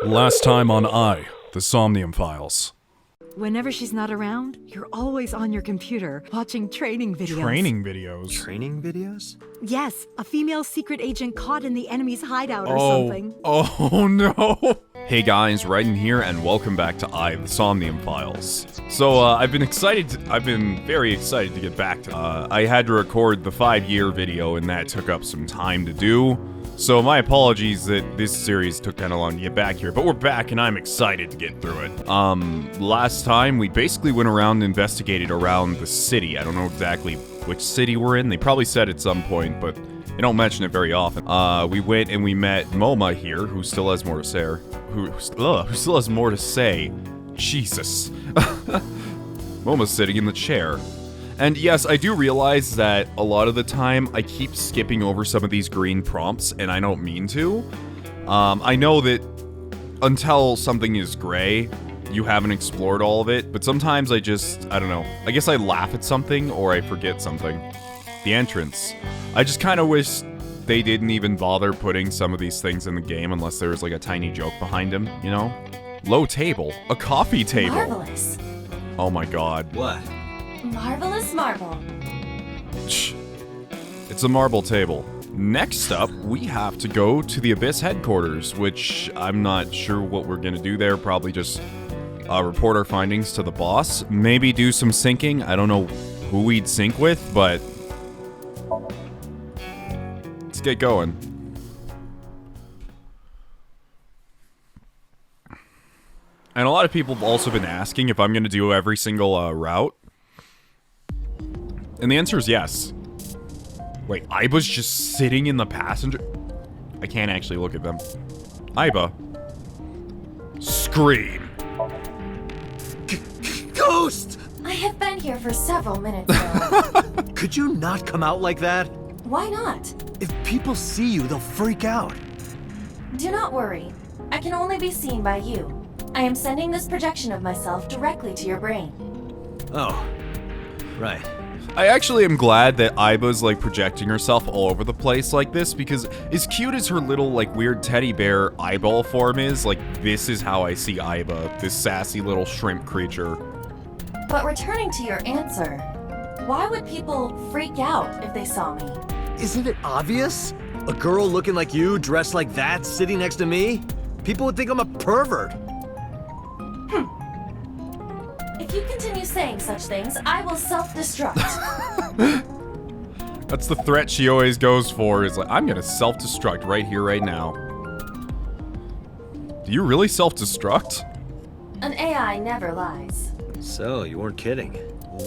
Last time on The Somnium Files. Whenever she's not around, you're always on your computer, watching training videos. Training videos? Training videos? Yes, a female secret agent caught in the enemy's hideout or something. Oh no! Hey guys, Raiden here, and welcome back to The Somnium Files. So, I've been very excited to get back to I had to record the 5-year video, and that took up some time to do. So my apologies that this series took kind of long to get back here, but we're back and I'm excited to get through it. Last time we basically went around and investigated around the city. I don't know exactly which city we're in. They probably said at some point, but they don't mention it very often. We went and we met Moma here, who still has more to say. Who still has more to say. Jesus. Moma's sitting in the chair. And yes, I do realize that a lot of the time I keep skipping over some of these green prompts, and I don't mean to. I know that until something is gray, you haven't explored all of it, but sometimes I don't know. I guess I laugh at something, or I forget something. The entrance. I just kind of wish they didn't even bother putting some of these things in the game unless there was like a tiny joke behind them, you know? Low table. A coffee table. Marvelous. Oh my god. What? Marvelous marble. Shh. It's a marble table. Next up, we have to go to the Abyss headquarters, which I'm not sure what we're gonna do there. Probably just report our findings to the boss. Maybe do some syncing. I don't know who we'd sync with, but let's get going. And a lot of people have also been asking if I'm gonna do every single route. And the answer is yes. Wait, Iba's just sitting in the passenger? I can't actually look at them. Iba. Scream. Ghost! I have been here for several minutes now. Could you not come out like that? Why not? If people see you, they'll freak out. Do not worry. I can only be seen by you. I am sending this projection of myself directly to your brain. Oh, right. I actually am glad that Iba's like projecting herself all over the place like this, because as cute as her little like weird teddy bear eyeball form is, like this is how I see Iba, this sassy little shrimp creature. But returning to your answer, why would people freak out if they saw me? Isn't it obvious? A girl looking like you, dressed like that, sitting next to me? People would think I'm a pervert. If you continue saying such things, I will self-destruct. That's the threat she always goes for, is like, I'm gonna self-destruct right here, right now. Do you really self-destruct? An AI never lies. So, you weren't kidding.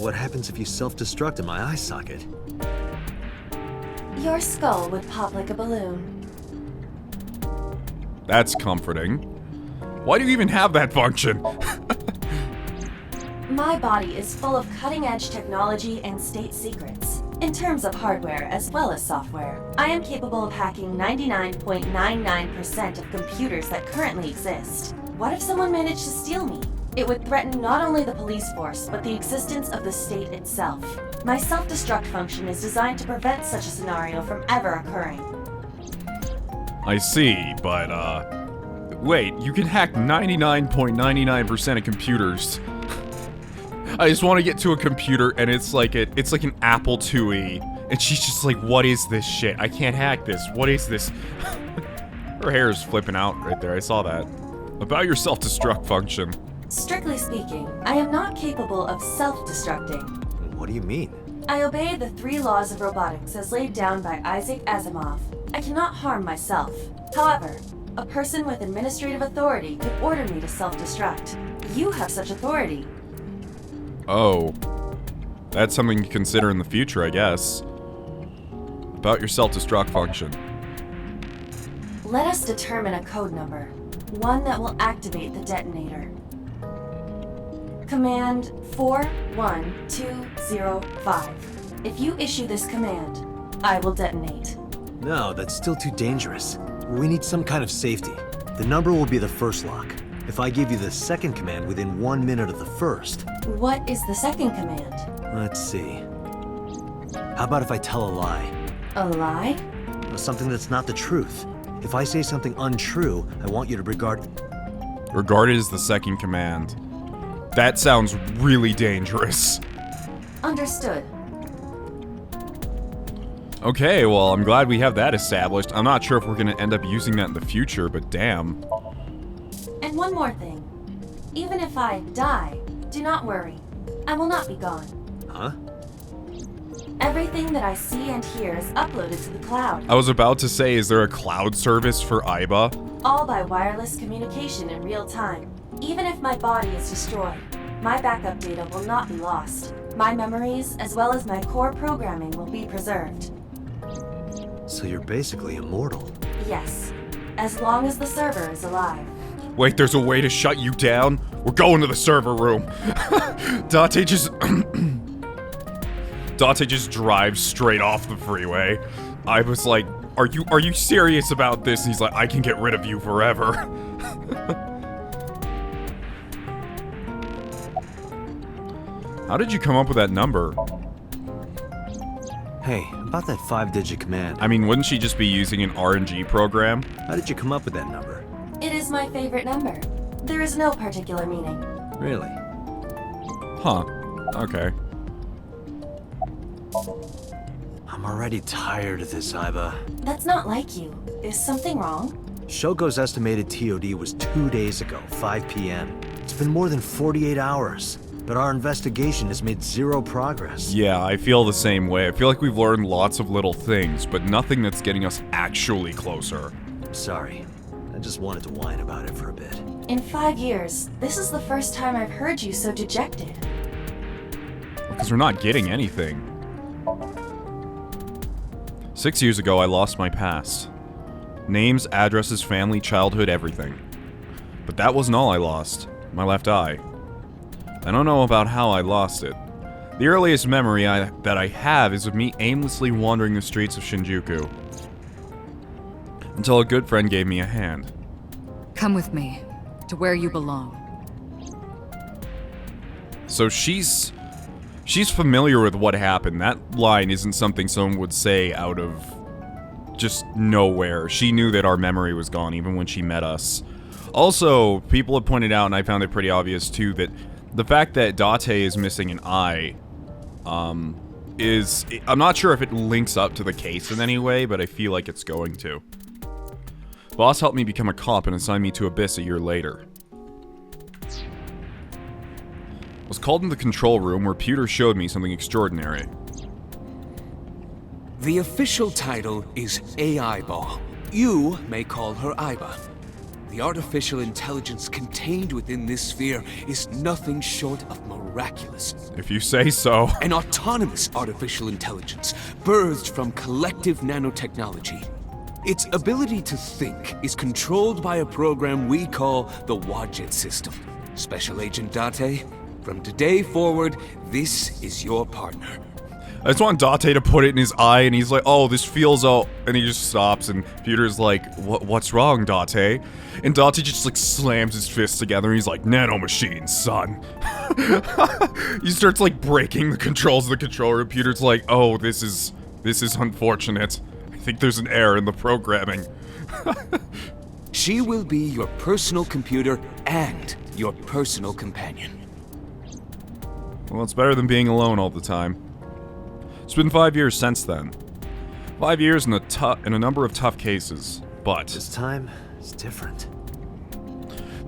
What happens if you self-destruct in my eye socket? Your skull would pop like a balloon. That's comforting. Why do you even have that function? My body is full of cutting-edge technology and state secrets. In terms of hardware as well as software, I am capable of hacking 99.99% of computers that currently exist. What if someone managed to steal me? It would threaten not only the police force, but the existence of the state itself. My self-destruct function is designed to prevent such a scenario from ever occurring. I see, but wait, you can hack 99.99% of computers. I just want to get to a computer and it's like an Apple IIe, and she's just like, what is this shit? I can't hack this. What is this? Her hair is flipping out right there. I saw that. About your self-destruct function. Strictly speaking, I am not capable of self-destructing. What do you mean? I obey the 3 laws of robotics as laid down by Isaac Asimov. I cannot harm myself. However, a person with administrative authority could order me to self-destruct. You have such authority. Oh. That's something to consider in the future, I guess. About your self-destruct function. Let us determine a code number. One that will activate the detonator. Command 41205. If you issue this command, I will detonate. No, that's still too dangerous. We need some kind of safety. The number will be the first lock. If I give you the second command within 1 minute of the first. What is the second command? Let's see. How about if I tell a lie? A lie? Something that's not the truth. If I say something untrue, I want you to regard... Regarded as the second command. That sounds really dangerous. Understood. Okay, well, I'm glad we have that established. I'm not sure if we're gonna end up using that in the future, but damn. And one more thing. Even if I die, do not worry. I will not be gone. Huh? Everything that I see and hear is uploaded to the cloud. I was about to say, is there a cloud service for Aiba? All by wireless communication in real time. Even if my body is destroyed, my backup data will not be lost. My memories, as well as my core programming, will be preserved. So you're basically immortal. Yes, as long as the server is alive. Wait, there's a way to shut you down? We're going to the server room. Date just... Date just drives straight off the freeway. I was like, are you serious about this? And he's like, I can get rid of you forever. How did you come up with that number? Hey, about that 5-digit command. I mean, wouldn't she just be using an RNG program? How did you come up with that number? It is my favorite number. There is no particular meaning. Really? Huh. Okay. I'm already tired of this, Aiba. That's not like you. Is something wrong? Shogo's estimated TOD was 2 days ago, 5 p.m. It's been more than 48 hours, but our investigation has made zero progress. Yeah, I feel the same way. I feel like we've learned lots of little things, but nothing that's getting us actually closer. Sorry. I just wanted to whine about it for a bit. In 5 years, this is the first time I've heard you so dejected. Because we're not getting anything. 6 years ago, I lost my past. Names, addresses, family, childhood, everything. But that wasn't all I lost. My left eye. I don't know about how I lost it. The earliest memory that I have is of me aimlessly wandering the streets of Shinjuku. Until a good friend gave me a hand. Come with me, to where you belong. So she's familiar with what happened. That line isn't something someone would say out of just nowhere. She knew that our memory was gone even when she met us. Also, people have pointed out, and I found it pretty obvious too, that the fact that Date is missing an eye, I'm not sure if it links up to the case in any way, but I feel like it's going to. Boss helped me become a cop and assigned me to Abyss a year later. I was called into the control room where Pewter showed me something extraordinary. The official title is AI Ball. You may call her Aiba. The artificial intelligence contained within this sphere is nothing short of miraculous. If you say so. An autonomous artificial intelligence birthed from collective nanotechnology. Its ability to think is controlled by a program we call the Wadjet system. Special Agent Date, from today forward, this is your partner. I just want Date to put it in his eye, and he's like, oh, this feels all... And he just stops, and Pewter's like, what's wrong, Date? And Date just, like, slams his fists together, and he's like, nanomachines, son. He starts, like, breaking the controls of the controller, and Pewter's like, oh, this is unfortunate. I think there's an error in the programming. She will be your personal computer and your personal companion. Well, it's better than being alone all the time. It's been 5 years since then. 5 years and a number of tough cases, but... This time, it's different.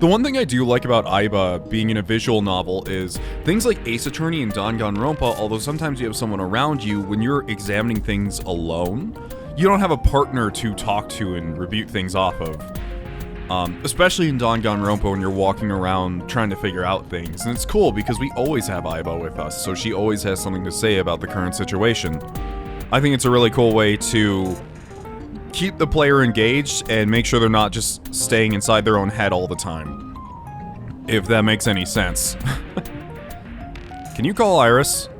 The one thing I do like about Aiba being in a visual novel is things like Ace Attorney and Danganronpa, although sometimes you have someone around you, when you're examining things alone, you don't have a partner to talk to and rebuke things off of. Especially in Danganronpa when you're walking around trying to figure out things. And it's cool because we always have Aiba with us, so she always has something to say about the current situation. I think it's a really cool way to keep the player engaged and make sure they're not just staying inside their own head all the time. If that makes any sense. Can you call Iris?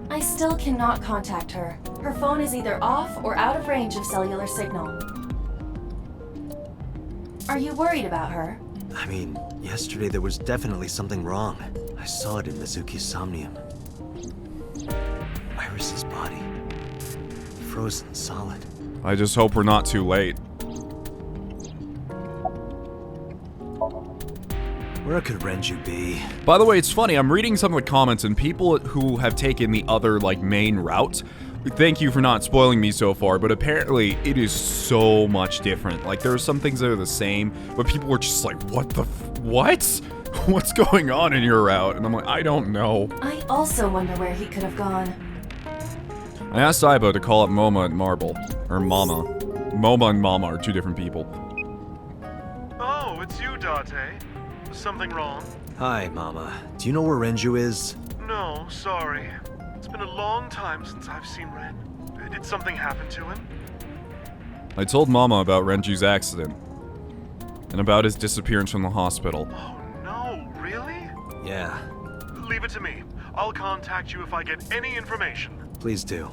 I still cannot contact her. Her phone is either off or out of range of cellular signal. Are you worried about her? I mean, yesterday there was definitely something wrong. I saw it in Mizuki's Somnium. Iris's body. Frozen solid. I just hope we're not too late. Where could Renju be? By the way, it's funny, I'm reading some of the comments and people who have taken the other, like, main route, thank you for not spoiling me so far, but apparently it is so much different. Like, there are some things that are the same, but people were just like, what the what? What's going on in your route? And I'm like, I don't know. I also wonder where he could have gone. I asked Aiba to call up Moma and Marble. Or Mama. Moma and Mama are two different people. Oh, it's you, Date. Something wrong? Hi, Mama. Do you know where Renju is? No, sorry. It's been a long time since I've seen Ren. Did something happen to him? I told Mama about Renju's accident. And about his disappearance from the hospital. Oh no, really? Yeah. Leave it to me. I'll contact you if I get any information. Please do.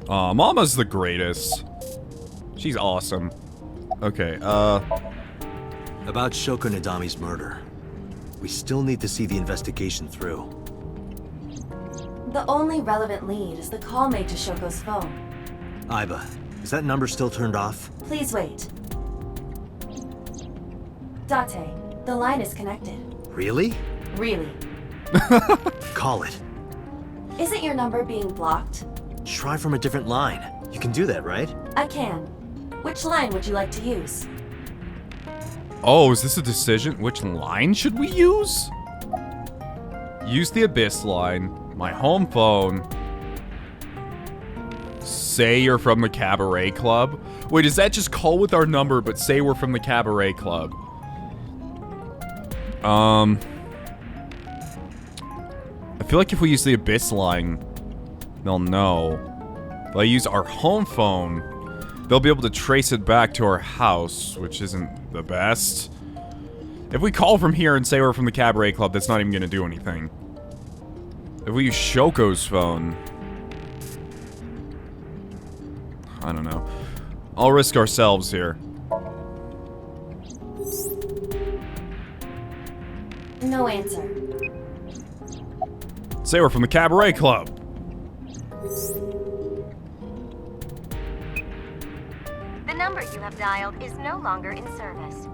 Mama's the greatest. She's awesome. Okay, About Shoko Nadami's murder. We still need to see the investigation through. The only relevant lead is the call made to Shoko's phone. Aiba, is that number still turned off? Please wait. Date, the line is connected. Really? Really. Call it. Isn't your number being blocked? Try from a different line. You can do that, right? I can. Which line would you like to use? oh, is this a decision? Which line should we use? Use the Abyss line, my home phone. Say you're from the Cabaret Club. Wait, is that just call with our number, but say we're from the Cabaret Club? I feel like if we use the Abyss line, they'll know. If I use our home phone, they'll be able to trace it back to our house, which isn't the best. If we call from here and say we're from the Cabaret Club, that's not even gonna do anything. If we use Shoko's phone... I don't know. I'll risk ourselves here. No answer. Say we're from the Cabaret Club. The number you have dialed is no longer in service.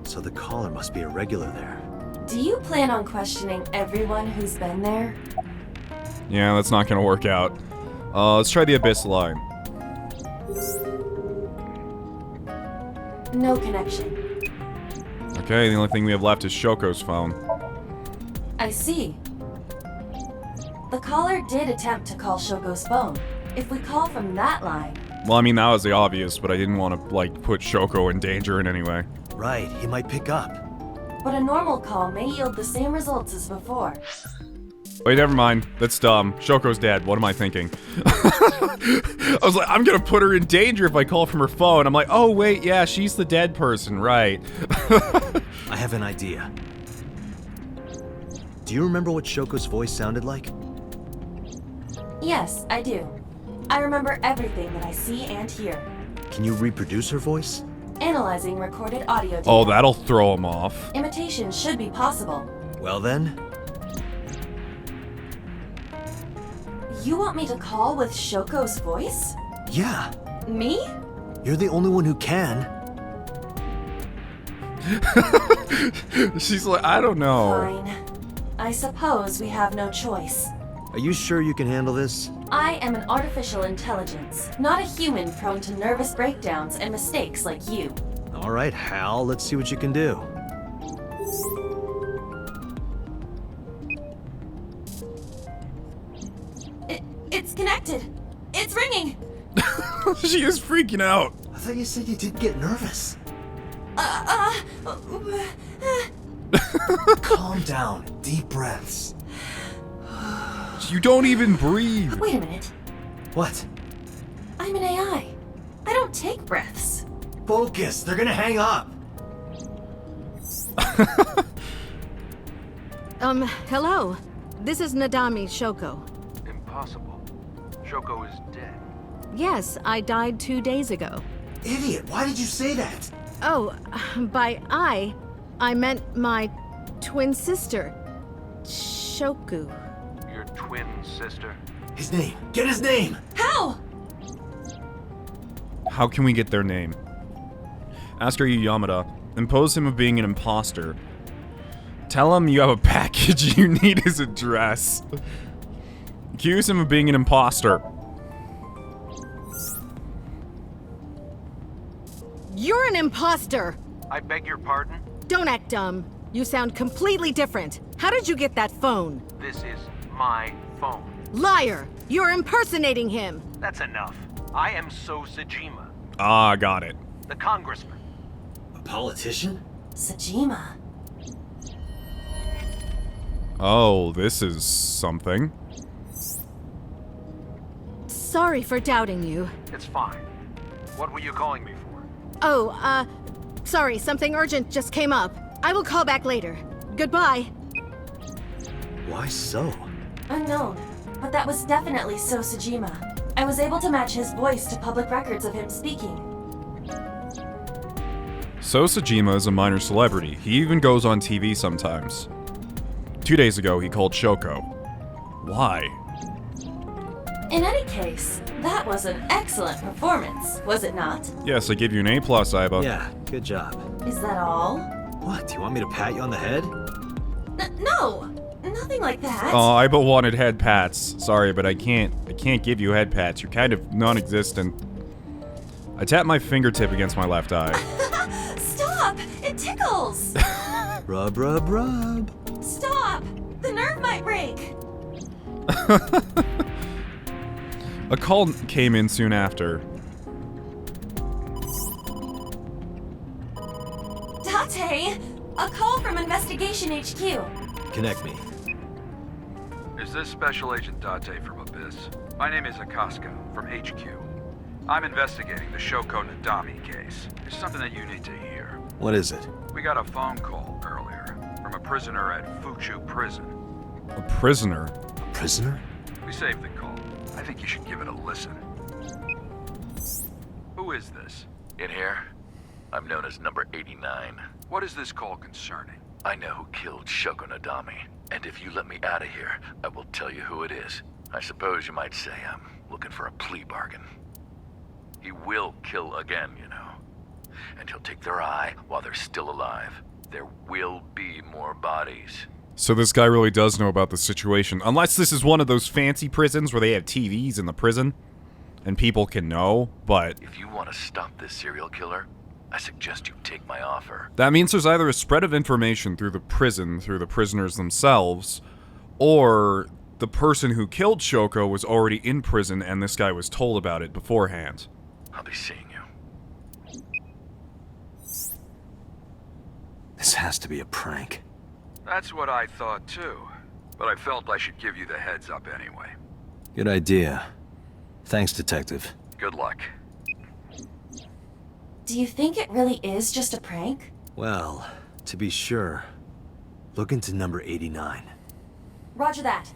So the caller must be a regular there. Do you plan on questioning everyone who's been there? Yeah, that's not gonna work out. Let's try the Abyss line. No connection. Okay, the only thing we have left is Shoko's phone. I see. The caller did attempt to call Shoko's phone. If we call from that line... Well, I mean, that was the obvious, but I didn't want to, like, put Shoko in danger in any way. Right, he might pick up. But a normal call may yield the same results as before. Wait, never mind. That's dumb. Shoko's dead. What am I thinking? I was like, I'm gonna put her in danger if I call from her phone. I'm like, oh, wait, yeah, she's the dead person, right. I have an idea. Do you remember what Shoko's voice sounded like? Yes, I do. I remember everything that I see and hear. Can you reproduce her voice? Analyzing recorded audio data. Oh, that'll throw him off. Imitation should be possible. Well then, You want me to call with Shoko's voice? yeah. Me? You're the only one who can. She's like, I don't know. Fine. I suppose we have no choice. Are you sure you can handle this? I am an artificial intelligence, not a human prone to nervous breakdowns and mistakes like you. All right, Hal, let's see what you can do. It's connected. It's ringing. She is freaking out. I thought you said you didn't get nervous. Calm down. Deep breaths. You don't even breathe. Wait a minute. What? I'm an AI. I don't take breaths. Focus. They're gonna hang up. Hello. This is Nadami Shoko. Impossible. Shoko is dead. Yes, I died 2 days ago. Idiot. Why did you say that? Oh, by I meant my twin sister, Shoku. Your twin sister? His name. Get his name. How? How can we get their name? Ask her Yamada. Impose him of being an imposter. Tell him you have a package you need his address. Accuse him of being an imposter. You're an imposter! I beg your pardon? Don't act dumb. You sound completely different. How did you get that phone? This is my phone. Liar! You're impersonating him! That's enough. I am Sosajima, Ah, got it. the congressman. A politician? Sajima. Oh, this is something. Sorry for doubting you. It's fine. What were you calling me for? Oh, sorry, something urgent just came up. I will call back later. Goodbye. Why so? Unknown, but that was definitely Sosajima. I was able to match his voice to public records of him speaking. Sosajima is a minor celebrity. He even goes on TV sometimes. 2 days ago, he called Shoko. Why? In any case, that was an excellent performance, was it not? Yes, I give you an A+, Aiba. Yeah, good job. Is that all? What, do you want me to pat you on the head? No! Nothing like that. Oh, Aiba wanted head pats. Sorry, but I can't give you head pats. You're kind of non-existent. I tap my fingertip against my left eye. Stop! It tickles! Rub, rub, rub. Stop! The nerve might break! A call came in soon after. Date! A call from Investigation HQ. Connect me. Is this Special Agent Date from Abyss? My name is Akaska, from HQ. I'm investigating the Shoko Nadami case. There's something that you need to hear. What is it? We got a phone call earlier from a prisoner at Fuchu Prison. A prisoner? A prisoner? We saved the call. I think you should give it a listen. Who is this? In here, I'm known as number 89. What is this call concerning? I know who killed Shoko Nadami, and if you let me out of here, I will tell you who it is. I suppose you might say I'm looking for a plea bargain. He will kill again, you know. And he'll take their eye while they're still alive. There will be more bodies. So this guy really does know about the situation. Unless this is one of those fancy prisons where they have TVs in the prison and people can know, but... If you want to stop this serial killer, I suggest you take my offer. That means there's either a spread of information through the prison, through the prisoners themselves, or the person who killed Shoko was already in prison and this guy was told about it beforehand. I'll be seeing you. This has to be a prank. That's what I thought too. But I felt I should give you the heads up anyway. Good idea. Thanks, Detective. Good luck. Do you think it really is just a prank? Well, to be sure, look into number 89. Roger that.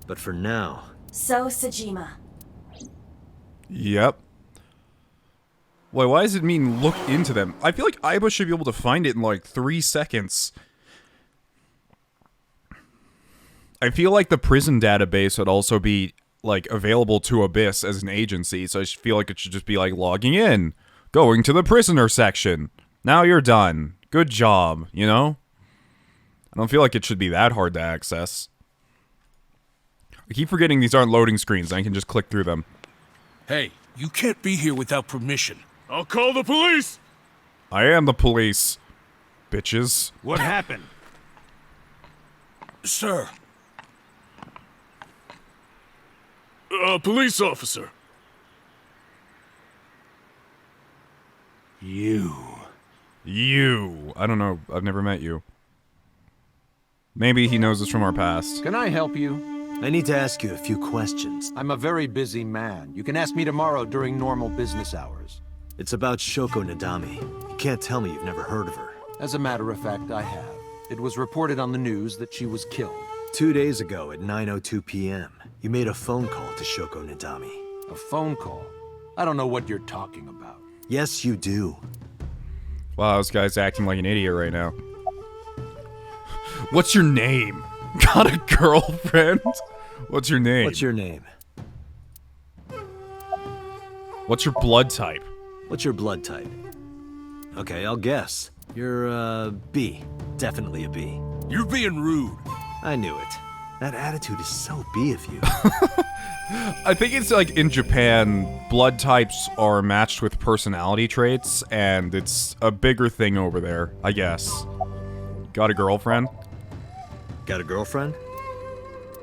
But for now... Sosajima. Yep. Wait, why does it mean look into them? I feel like Aiba should be able to find it in like 3 seconds. I feel like the prison database would also be, like, available to Abyss as an agency, so I feel like it should just be, like, logging in, going to the prisoner section. Now you're done. Good job, you know? I don't feel like it should be that hard to access. I keep forgetting these aren't loading screens, and I can just click through them. Hey, you can't be here without permission. I'll call the police! I am the police, bitches. What happened? Sir. A police officer. You. I don't know. I've never met you. Maybe he knows us from our past. Can I help you? I need to ask you a few questions. I'm a very busy man. You can ask me tomorrow during normal business hours. It's about Shoko Nadami. You can't tell me you've never heard of her. As a matter of fact, I have. It was reported on the news that she was killed. 2 days ago at 9:02 p.m., you made a phone call to Shoko Nadami. A phone call? I don't know what you're talking about. Yes, you do. Wow, this guy's acting like an idiot right now. What's your name? Got a girlfriend? What's your name? What's your name? What's your blood type? What's your blood type? Okay, I'll guess. You're a B. Definitely a B. You're being rude. I knew it. That attitude is so B of you. I think it's like in Japan, blood types are matched with personality traits, and it's a bigger thing over there, I guess. Got a girlfriend? Got a girlfriend?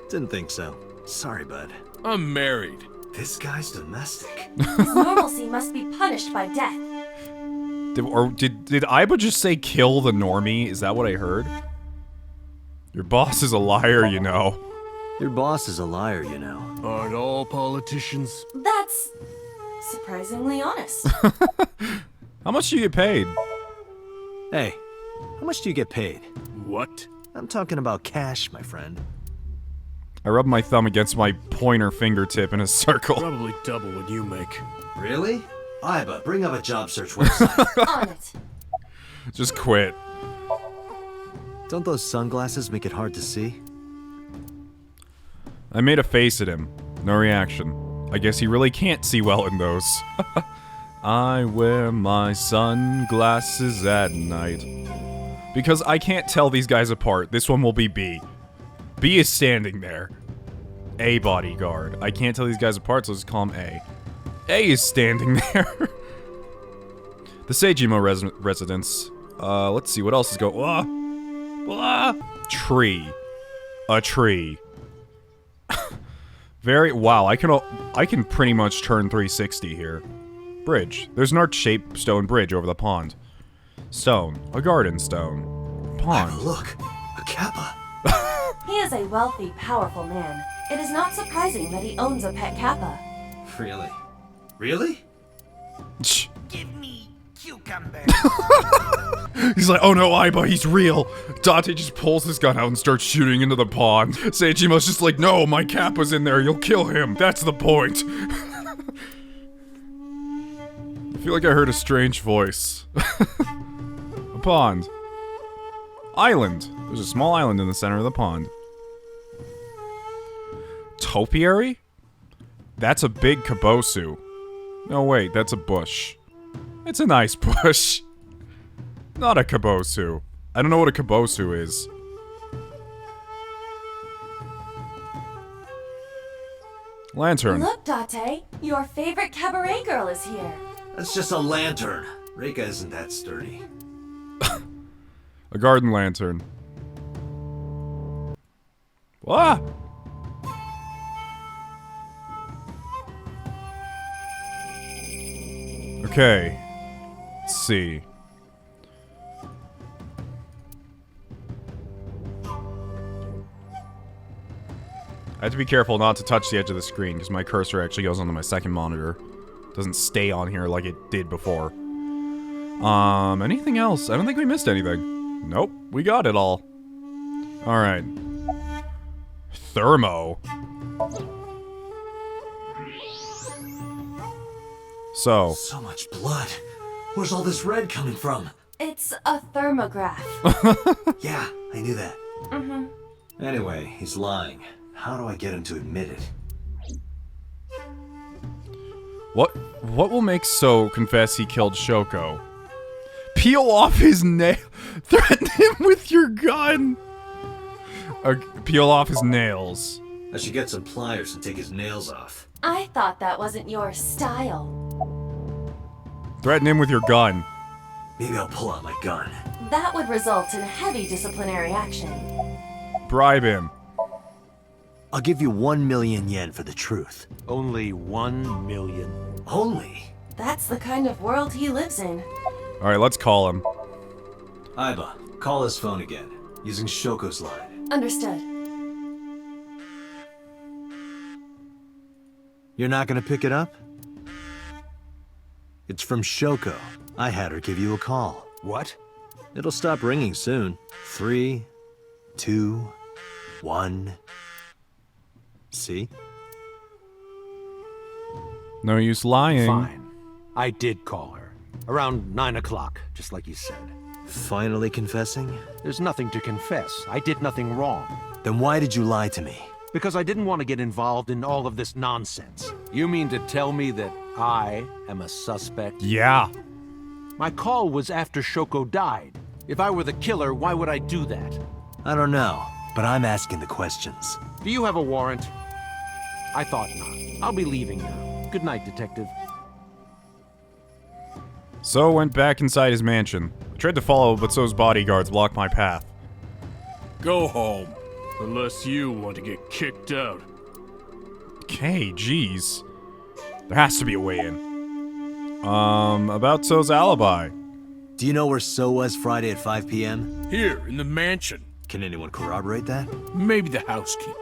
Didn't think so. Sorry, bud. I'm married. This guy's domestic. His normalcy must be punished by death. Did Aiba just say kill the normie? Is that what I heard? Your boss is a liar, you know. Your boss is a liar, you know. Aren't all politicians? That's surprisingly honest. How much do you get paid? Hey, how much do you get paid? What? I'm talking about cash, my friend. I rub my thumb against my pointer fingertip in a circle. Probably double what you make. Really? Aiba, bring up a job search website. On it. Just quit. Don't those sunglasses make it hard to see? I made a face at him. No reaction. I guess he really can't see well in those. I wear my sunglasses at night. Because I can't tell these guys apart. This one will be B. B is standing there. A bodyguard. I can't tell these guys apart, so let's call him A. A is standing there. The Sosajima residence. Let's see what else is going. Tree. A tree. Wow, I can pretty much turn 360 here. Bridge. There's an arch-shaped stone bridge over the pond. Stone. A garden stone. Pond. Oh, look. A kappa. He is a wealthy, powerful man. It is not surprising that he owns a pet kappa. Really? Really? Give me cucumber. He's like, oh no, Aiba, he's real. Date just pulls his gun out and starts shooting into the pond. Seijima's just like, no, my kappa's in there, you'll kill him. That's the point. I feel like I heard a strange voice. A pond. Island. There's a small island in the center of the pond. Topiary? That's a big kabosu. No, wait, that's a bush. It's a nice bush. Not a kabosu. I don't know what a kabosu is. Lantern. Look, Date. Your favorite cabaret girl is here. That's just a lantern. Reika isn't that sturdy. A garden lantern. Ah! Okay. Let's see. I have to be careful not to touch the edge of the screen because my cursor actually goes onto my second monitor. It doesn't stay on here like it did before. Anything else? I don't think we missed anything. Nope, we got it all. Alright. Thermo. So much blood. Where's all this red coming from? It's a thermograph. Yeah, I knew that. Mm-hmm. Anyway, he's lying. How do I get him to admit it? What will make So confess he killed Shoko? Peel off his nail. Threaten him with your gun. Peel off his nails. I should get some pliers and take his nails off. I thought that wasn't your style. Threaten him with your gun. Maybe I'll pull out my gun. That would result in heavy disciplinary action. Bribe him. I'll give you 1 million yen for the truth. Only 1 million. Only? That's the kind of world he lives in. Alright, let's call him. Aiba, call his phone again, using Shoko's line. Understood. You're not gonna pick it up? It's from Shoko. I had her give you a call. What? It'll stop ringing soon. 3, 2, 1. See? No use lying. Fine. I did call her. Around 9 o'clock, just like you said. Finally confessing? There's nothing to confess. I did nothing wrong. Then why did you lie to me? Because I didn't want to get involved in all of this nonsense. You mean to tell me that I am a suspect? Yeah. My call was after Shoko died. If I were the killer, why would I do that? I don't know, but I'm asking the questions. Do you have a warrant? I thought not. I'll be leaving now. Good night, Detective. So went back inside his mansion. I tried to follow, but So's bodyguards blocked my path. Go home. Unless you want to get kicked out. Okay, jeez. There has to be a way in. About So's alibi. Do you know where So was Friday at 5 p.m.? Here, in the mansion. Can anyone corroborate that? Maybe the housekeeper.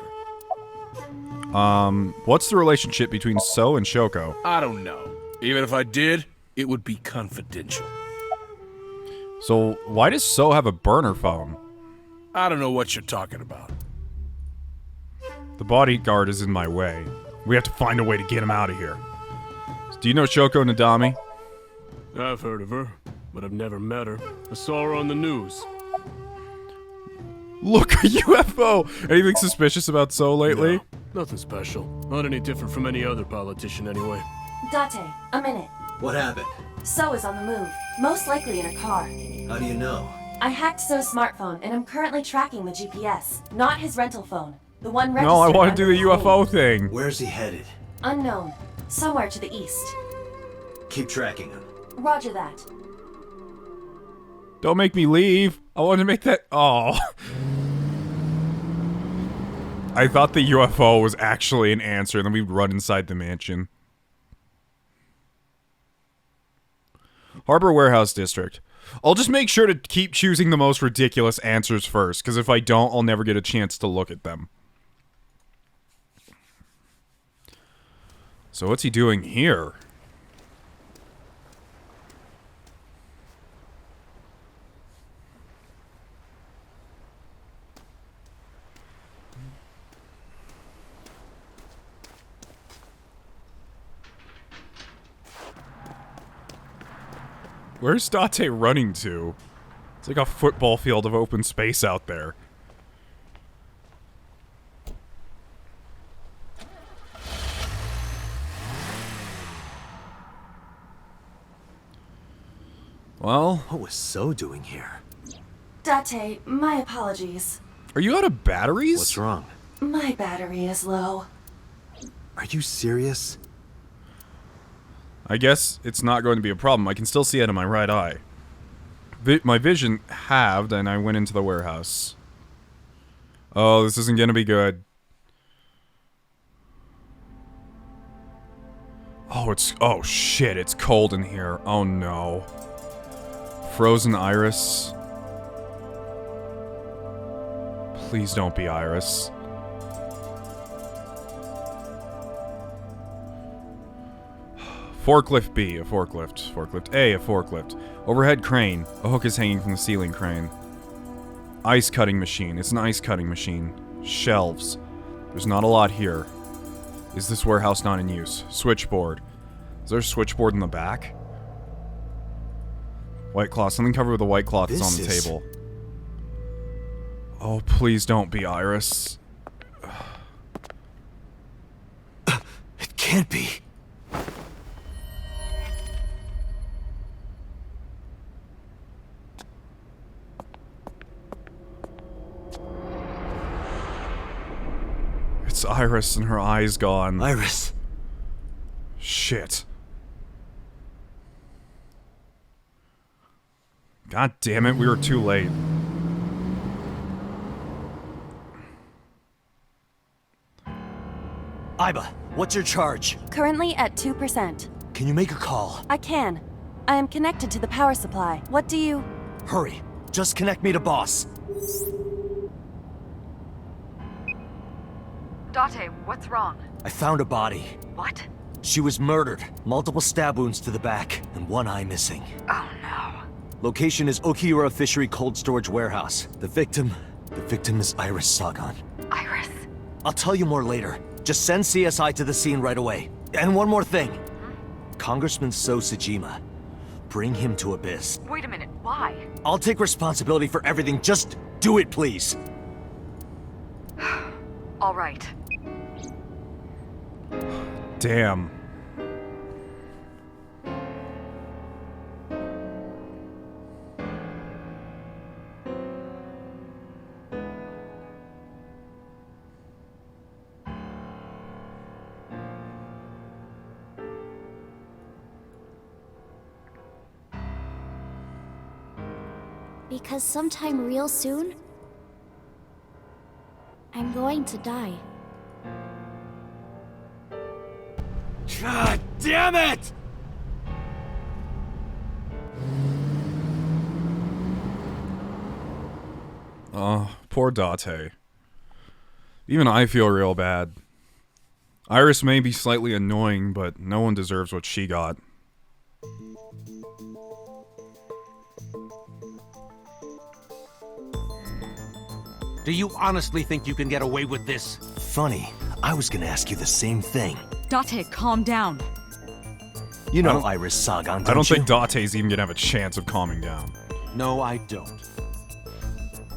What's the relationship between So and Shoko? I don't know. Even if I did, it would be confidential. So, why does So have a burner phone? I don't know what you're talking about. The bodyguard is in my way. We have to find a way to get him out of here. Do you know Shoko Nadami? I've heard of her, but I've never met her. I saw her on the news. Look, a UFO! Anything suspicious about So lately? No, nothing special. Not any different from any other politician anyway. Date, a minute. What happened? So is on the move, most likely in a car. How do you know? I hacked So's smartphone, and I'm currently tracking the GPS, not his rental phone. The one registered. No, I want to do the under UFO name. thing. Where's he headed? Unknown. Somewhere to the east. Keep tracking him. Roger that. Don't make me leave. I want to make that. Oh. I thought the UFO was actually an answer, and then we'd run inside the mansion. Harbor Warehouse District. I'll just make sure to keep choosing the most ridiculous answers first, because if I don't, I'll never get a chance to look at them. So what's he doing here? Where's Date running to? It's like a football field of open space out there. Well, what was So doing here? Date, my apologies. Are you out of batteries? What's wrong? My battery is low. Are you serious? I guess it's not going to be a problem. I can still see out of my right eye. My vision halved, and I went into the warehouse. Oh, this isn't going to be good. Oh shit, it's cold in here. Oh no. Frozen Iris. Please don't be Iris. Forklift B, a forklift. Forklift A, a forklift. Overhead crane. A hook is hanging from the ceiling crane. Ice cutting machine. It's an ice cutting machine. Shelves. There's not a lot here. Is this warehouse not in use? Switchboard. Is there a switchboard in the back? White cloth. Something covered with a white cloth is on the table. Oh, please don't be Iris. It can't be. It's Iris and her eyes gone. Iris. Shit. God damn it, we were too late. Iba, what's your charge? Currently at 2%. Can you make a call? I can. I am connected to the power supply. What do you... Hurry. Just connect me to boss. Date, what's wrong? I found a body. What? She was murdered. Multiple stab wounds to the back, and one eye missing. Oh no. Location is Okiura Fishery Cold Storage Warehouse. The victim is Iris Sagan. Iris? I'll tell you more later. Just send CSI to the scene right away. And one more thing. Congressman Sosajima. Bring him to Abyss. Wait a minute, why? I'll take responsibility for everything. Just do it, please. All right. Damn. Because sometime real soon, I'm going to die. God damn it! Oh, poor Date. Even I feel real bad. Iris may be slightly annoying, but no one deserves what she got. Do you honestly think you can get away with this? Funny, I was gonna ask you the same thing. Date, calm down. You know Iris Sagan, don't you? I don't think Date's even gonna have a chance of calming down. No, I don't.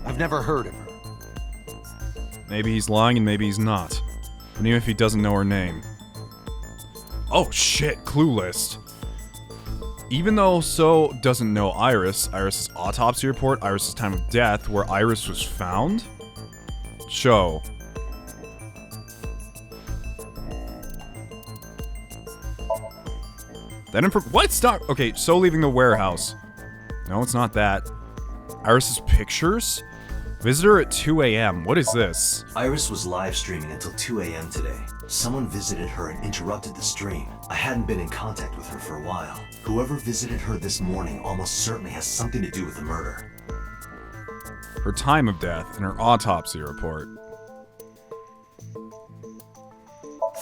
I've never heard of her. Maybe he's lying and maybe he's not. And even if he doesn't know her name. Oh shit, clue list. Even though So doesn't know Iris, Iris's autopsy report, Iris's time of death, where Iris was found? Show. That what? Stop! Okay, So leaving the warehouse. No, it's not that. Iris's pictures? Visitor at 2 a.m. What is this? Iris was live streaming until 2 a.m. today. Someone visited her and interrupted the stream. I hadn't been in contact with her for a while. Whoever visited her this morning almost certainly has something to do with the murder. Her time of death and her autopsy report.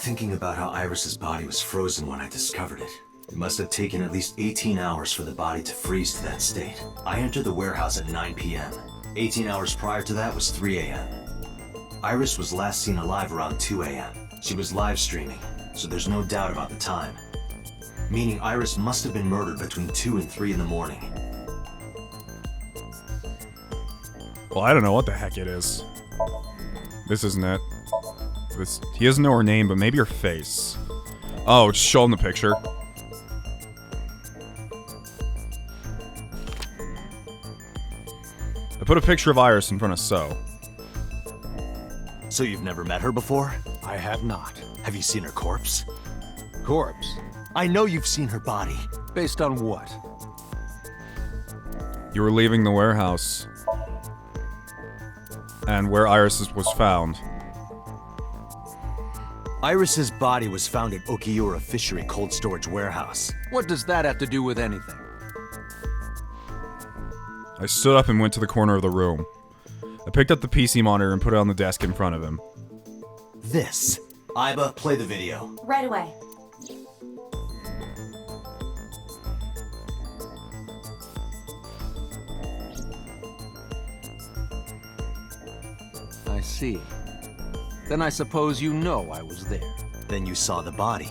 Thinking about how Iris's body was frozen when I discovered it. It must have taken at least 18 hours for the body to freeze to that state. I entered the warehouse at 9 p.m. 18 hours prior to that was 3 a.m. Iris was last seen alive around 2 a.m. She was live streaming, so there's no doubt about the time. Meaning Iris must have been murdered between 2 and 3 in the morning. Well, I don't know what the heck it is. This isn't it. He doesn't know her name, but maybe her face. Oh, just show him the picture. I put a picture of Iris in front of So. So you've never met her before? I have not. Have you seen her corpse? Corpse? I know you've seen her body. Based on what? You were leaving the warehouse. And where Iris was found. Iris's body was found at Okiura Fishery Cold Storage Warehouse. What does that have to do with anything? I stood up and went to the corner of the room. I picked up the PC monitor and put it on the desk in front of him. This. Iba, play the video. Right away. I see. Then I suppose you know I was there. Then you saw the body.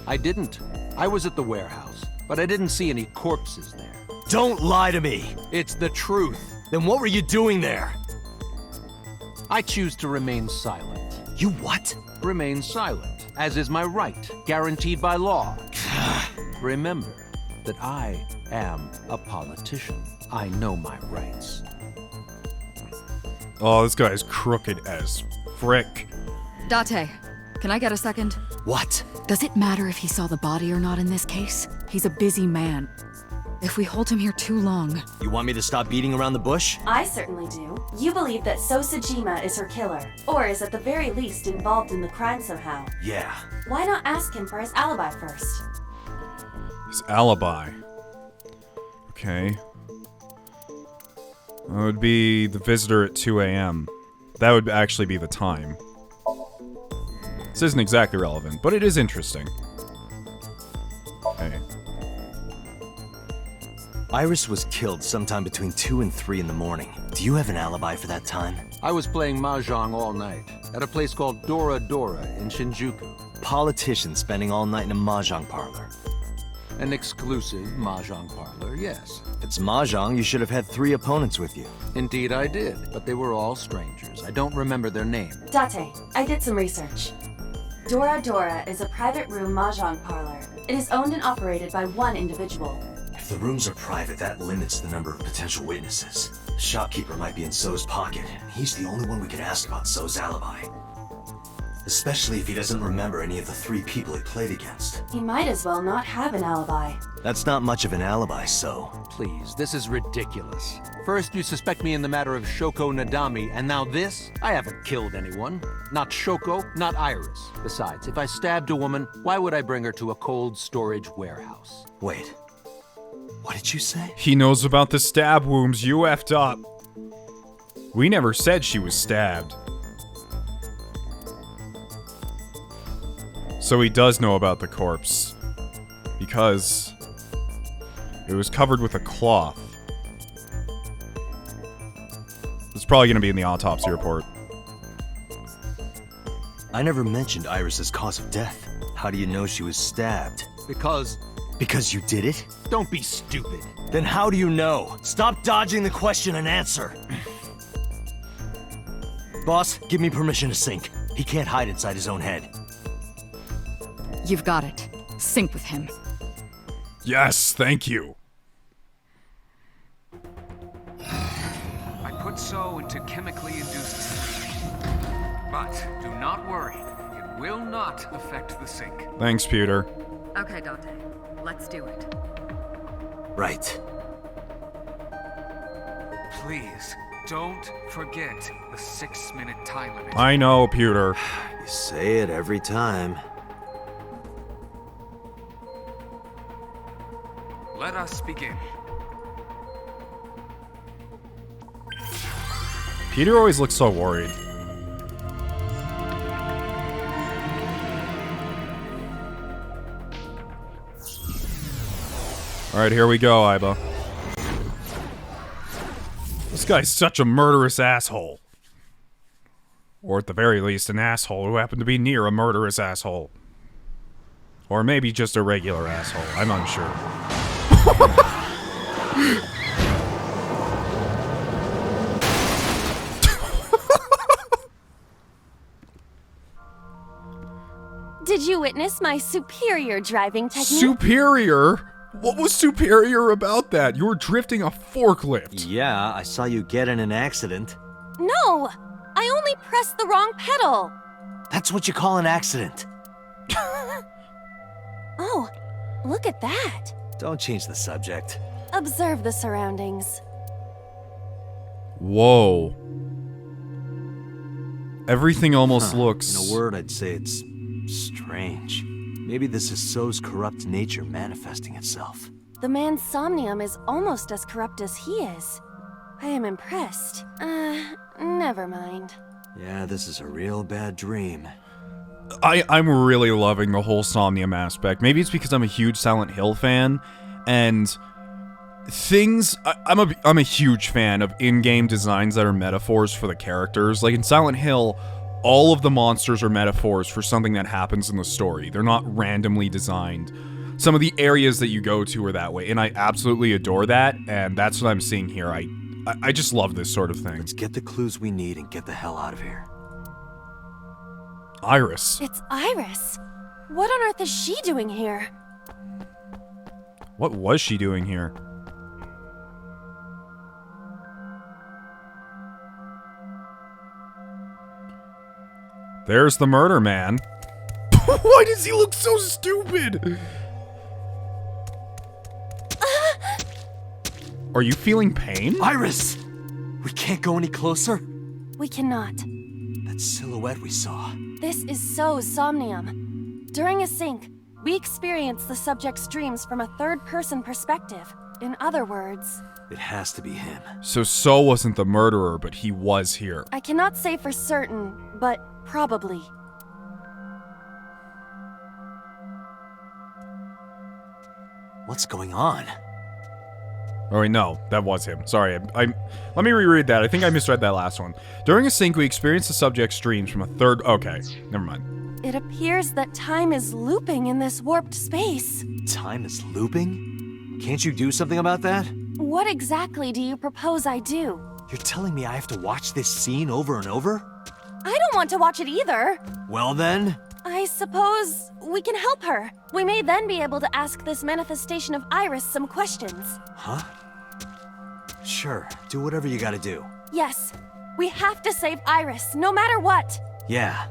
I didn't. I was at the warehouse, but I didn't see any corpses there. Don't lie to me! It's the truth. Then what were you doing there? I choose to remain silent. You what? Remain silent, as is my right, guaranteed by law. Remember that I am a politician. I know my rights. Oh, this guy is crooked as frick. Date, can I get a second? What? Does it matter if he saw the body or not in this case? He's a busy man. If we hold him here too long... You want me to stop beating around the bush? I certainly do. You believe that Sosajima is her killer, or is at the very least involved in the crime somehow. Yeah. Why not ask him for his alibi first? His alibi. Okay. That would be the visitor at 2 a.m. That would actually be the time. This isn't exactly relevant, but it is interesting. Okay. Iris was killed sometime between 2 and 3 in the morning. Do you have an alibi for that time? I was playing mahjong all night, at a place called Dora Dora in Shinjuku. Politician spending all night in a mahjong parlor. An exclusive mahjong parlor, yes. If it's mahjong, you should have had 3 opponents with you. Indeed I did, but they were all strangers. I don't remember their name. Date, I did some research. Dora Dora is a private room mahjong parlor. It is owned and operated by one individual. If the rooms are private, that limits the number of potential witnesses. The shopkeeper might be in So's pocket, and he's the only one we can ask about So's alibi. Especially if he doesn't remember any of the 3 people he played against. He might as well not have an alibi. That's not much of an alibi, so... Please, this is ridiculous. First you suspect me in the matter of Shoko Nadami, and now this? I haven't killed anyone. Not Shoko, not Iris. Besides, if I stabbed a woman, why would I bring her to a cold storage warehouse? Wait. What did you say? He knows about the stab wounds. You effed up. We never said she was stabbed. So he does know about the corpse. Because it was covered with a cloth. It's probably going to be in the autopsy report. I never mentioned Iris's cause of death. How do you know she was stabbed? Because you did it? Don't be stupid. Then how do you know? Stop dodging the question and answer. Boss, give me permission to sync. He can't hide inside his own head. You've got it. Sync with him. Yes, thank you. I put So into chemically induced sleep. But do not worry. It will not affect the sync. Thanks, Peter. Okay, Dante. Let's do it. Right. Please, don't forget the 6-minute time limit. I know, Peter. You say it every time. Let us begin. Peter always looks so worried. Alright, here we go, Iba. This guy's such a murderous asshole. Or at the very least, an asshole who happened to be near a murderous asshole. Or maybe just a regular asshole. I'm unsure. Did you witness my superior driving technique? Superior? What was superior about that? You were drifting a forklift. Yeah, I saw you get in an accident. No! I only pressed the wrong pedal! That's what you call an accident. Oh, look at that. Don't change the subject. Observe the surroundings. Whoa. Everything almost looks... In a word, I'd say it's strange. Maybe this is So's corrupt nature manifesting itself. The man's somnium is almost as corrupt as he is. I am impressed. Never mind. Yeah, this is a real bad dream. I'm really loving the whole Somnium aspect. Maybe it's because I'm a huge Silent Hill fan, and I'm a huge fan of in-game designs that are metaphors for the characters. Like in Silent Hill, all of the monsters are metaphors for something that happens in the story. They're not randomly designed. Some of the areas that you go to are that way, and I absolutely adore that, and that's what I'm seeing here. I just love this sort of thing. Let's get the clues we need and get the hell out of here. Iris. It's Iris. What on earth is she doing here? What was she doing here? There's the murder man. Why does he look so stupid? Are you feeling pain? Iris! We can't go any closer? We cannot. That silhouette we saw. This is So's somnium. During a sync, we experience the subject's dreams from a third-person perspective. In other words... It has to be him. So wasn't the murderer, but he was here. I cannot say for certain, but probably. What's going on? Oh wait, no, that was him. Sorry, let me reread that. I think I misread that last one. During a sync, we experience the subject's dreams from a third... Okay, never mind. It appears that time is looping in this warped space. Time is looping? Can't you do something about that? What exactly do you propose I do? You're telling me I have to watch this scene over and over? I don't want to watch it either. Well then... I suppose we can help her. We may then be able to ask this manifestation of Iris some questions. Huh? Sure, do whatever you gotta do. Yes, we have to save Iris, no matter what. Yeah.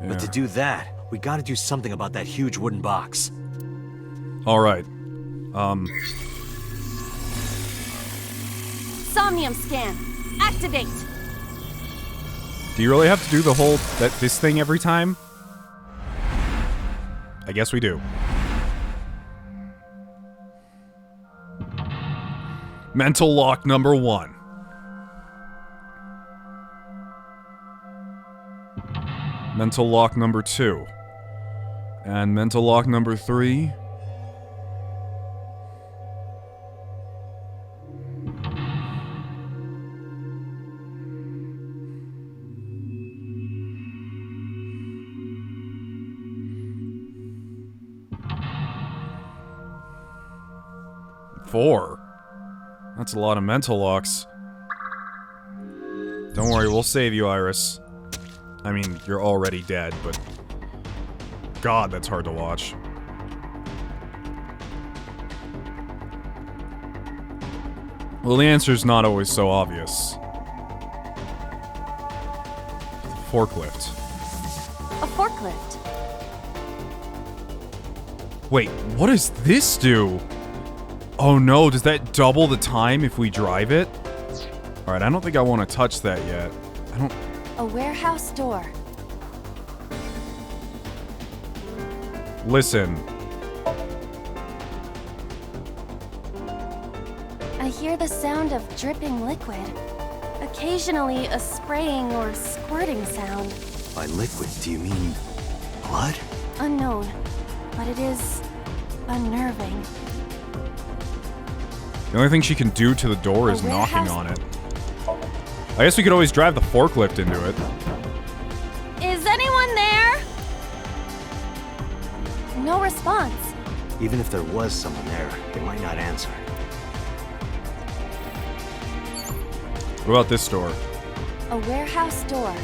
But to do that, we gotta do something about that huge wooden box. Alright. Somnium scan. Activate. Do you really have to do the whole this thing every time? I guess we do. Mental lock number 1. Mental lock number 2. And mental lock number 3. Four. That's a lot of mental locks. Don't worry, we'll save you, Iris. I mean, you're already dead, but... God, that's hard to watch. Well, the answer's not always so obvious. Forklift. A forklift. Wait, what does this do? Oh no, does that double the time if we drive it? Alright, I don't think I want to touch that yet. I don't... A warehouse door. Listen. I hear the sound of dripping liquid. Occasionally, a spraying or squirting sound. By liquid, do you mean blood? Unknown, but it is unnerving. The only thing she can do to the door is knocking on it. I guess we could always drive the forklift into it. Is anyone there? No response. Even if there was someone there, they might not answer. What about this door? A warehouse door.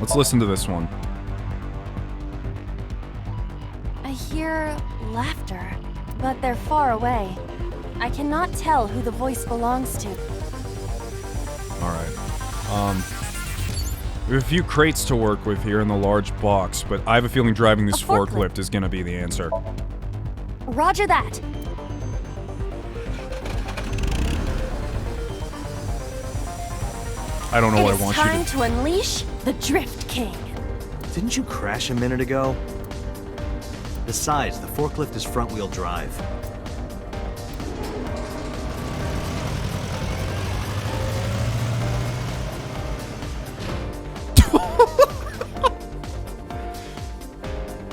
Let's listen to this one. I hear laughter, but they're far away. I cannot tell who the voice belongs to. Alright. We have a few crates to work with here in the large box, but I have a feeling driving this forklift is gonna be the answer. Roger that. I don't know what I want you to do. It's time to unleash the Drift King. Didn't you crash a minute ago? Besides, the forklift is front-wheel drive.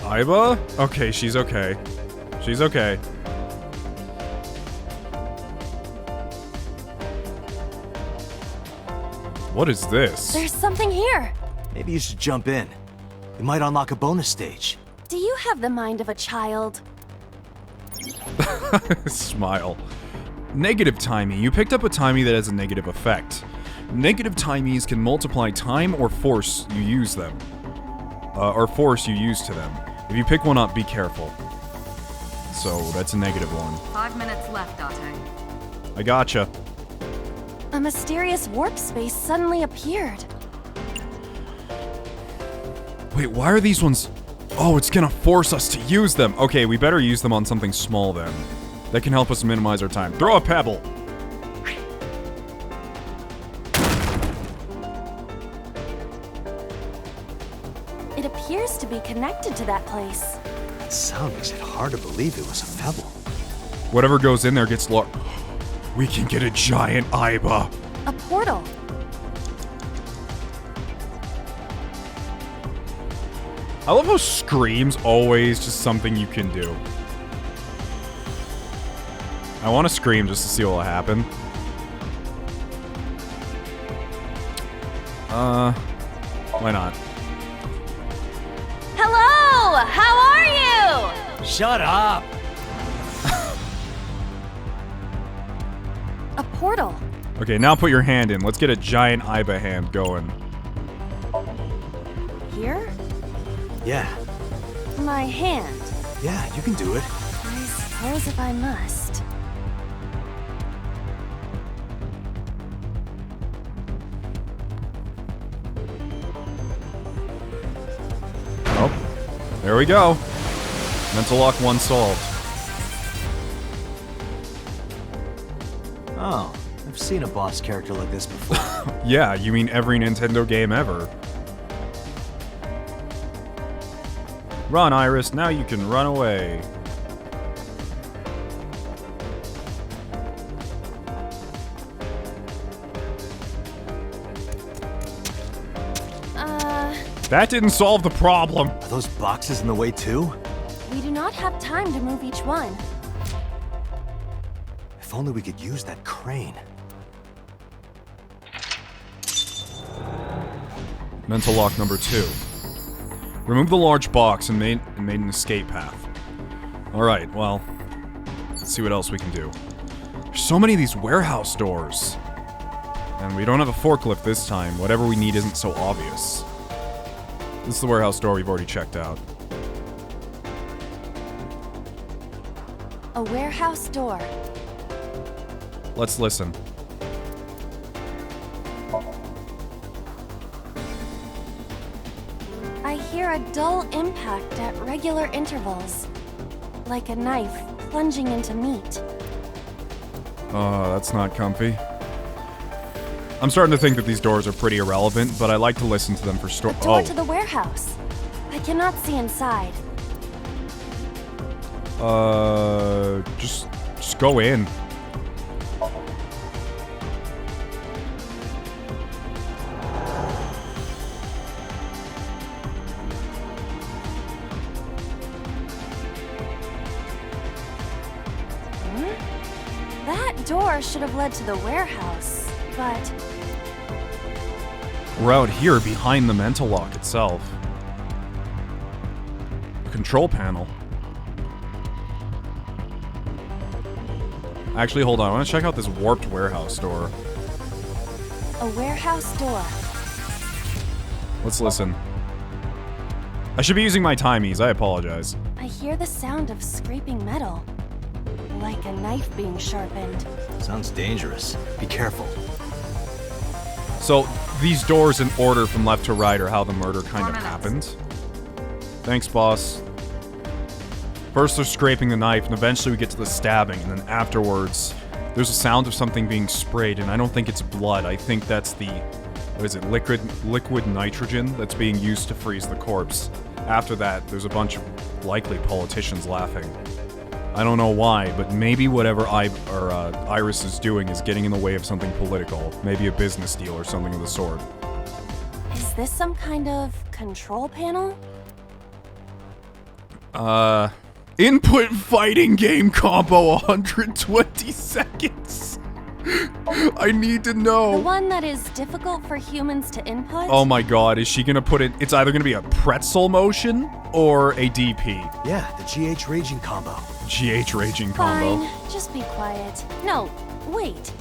Iba? Okay, she's okay. She's okay. What is this? There's something here. Maybe you should jump in. It might unlock a bonus stage. Do you have the mind of a child? Smile. Negative timing. You picked up a timie that has a negative effect. Negative timies can multiply time or force you use them. Or force you use to them. If you pick one up, be careful. So, that's a negative one. 5 minutes left, Date. I gotcha. A mysterious warp space suddenly appeared. Wait, why are these ones... Oh, it's gonna force us to use them. Okay, we better use them on something small then. That can help us minimize our time. Throw a pebble! It appears to be connected to that place. That sound makes it hard to believe it was a pebble. Whatever goes in there gets locked. We can get a giant Iba. A portal. I love how scream's always just something you can do. I want to scream just to see what will happen. Why not? Hello! How are you? Shut up! A portal. Okay, now put your hand in. Let's get a giant Iba hand going. Here? Yeah. My hand. Yeah, you can do it. I suppose if I must. There we go. Mental lock 1 solved. Oh, I've seen a boss character like this before. Yeah, you mean every Nintendo game ever. Run, Iris, now you can run away. That didn't solve the problem. Are those boxes in the way too? We do not have time to move each one. If only we could use that crane. Mental lock number 2. Remove the large box and made an escape path. Alright, well, let's see what else we can do. There's so many of these warehouse doors. And we don't have a forklift this time. Whatever we need isn't so obvious. This is the warehouse door we've already checked out. A warehouse door. Let's listen. I hear a dull impact at regular intervals. Like a knife plunging into meat. Oh, that's not comfy. I'm starting to think that these doors are pretty irrelevant, but I like to listen to them for Door to the warehouse. I cannot see inside. Just go in. That door should have led to the warehouse, but... We're out here behind the mental lock itself. Control panel. Actually, hold on. I want to check out this warped warehouse door. A warehouse door. Let's listen. I should be using my timies. I apologize. I hear the sound of scraping metal. Like a knife being sharpened. Sounds dangerous. Be careful. So, these doors in order from left to right are how the murder kind of happened. Thanks, boss. First they're scraping the knife, and eventually we get to the stabbing, and then afterwards, there's a sound of something being sprayed, and I don't think it's blood. I think that's the, what is it, liquid nitrogen that's being used to freeze the corpse. After that, there's a bunch of likely politicians laughing. I don't know why, but maybe whatever Iris is doing is getting in the way of something political. Maybe a business deal or something of the sort. Is this some kind of control panel? Input fighting game combo 120 seconds. I need to know. The one that is difficult for humans to input? Oh my god, is she gonna put it? It's either gonna be a pretzel motion or a DP. Yeah, the GH raging combo. GH raging combo. Fine, just be quiet. No, wait.